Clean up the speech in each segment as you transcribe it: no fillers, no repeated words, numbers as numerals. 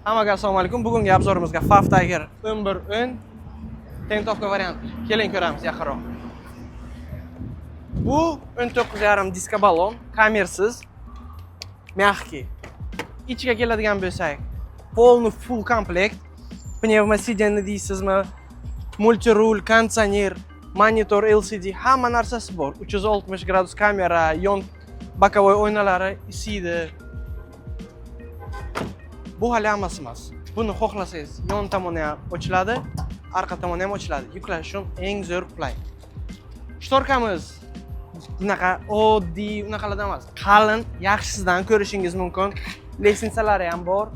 Hammaga assalomu alaykum. Bugungi obzorimizga FAF Tiger 1110 tentovka variant. Keling ko'ramiz yaqinroq. Bu 19,5 diska balon, kamersiz, mягкий. Ichiga keladigan bo'lsak, полный full komplekt. Pnevmosidianni deysizmi, multirul, konditsioner, monitor LCD, hamma narsasi bor. 360 gradus kamera, yon bokovoy oynalari isiydi. Bu hali hammasi emas. Buni xohlasangiz, yon tomoni ham ochiladi, orqa tomoni ham ochiladi. Yuklash uchun eng zo'r qulay. Shtorkamiz bunaqa oddiy, unaqalardan emas. Qalin, yaxshisidan ko'rishingiz mumkin. Lestnitsalari ham bor.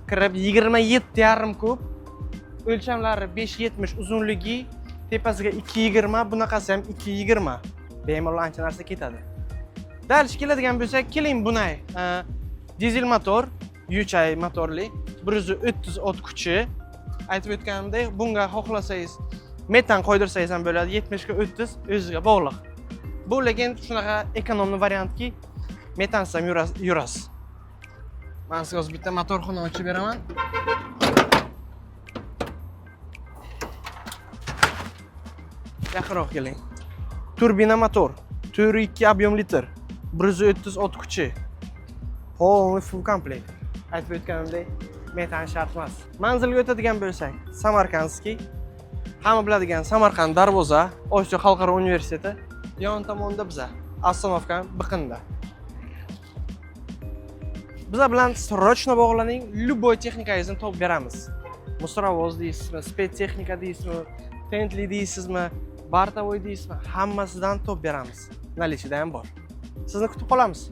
Kirib 27,5 kub. O'lchamlari 5,70, uzunligi tepasiga 2,20, bunaqasi ham 2,20. Bemalol ancha narsa ketadi. Dalish keladigan bo'lsak, keling bunay. Dizel motor, Yuchay motorli, 130 ot kuchi. Aytib o'tganimdek, bunga xohlasangiz metan qo'ydirsangiz ham bo'ladi, 70 ga 30 o'ziga bog'liq. Bu lekin shunaqa ekonomli variantki, metansiz ham yurasiz. Men sizga hozir bitta motorxona ochib beraman. Yaqinroq keling. Turbina motor, 4,2 объем litr, 130 ot kuchi. Полный full komplekt. Aytib o'tganimdek, metan shart emas. Manzilga o'tadigan bo'lsak, Samarkandskiy. Hamma biladigan Samarqand Darvoza, Osiyo xalqaro universiteti. Yon tomonda biza, Ostanovka biqinda. Biza bilan srochno bog'laning, любой texnikangizni topib beramiz. Musravoz deysizmi, spet texnika deysizmi, Tentli deysizmi, Bartavoy deysizmi, hammasidan topib beramiz. Nalishida ham bor. Sizni kutib qolamiz.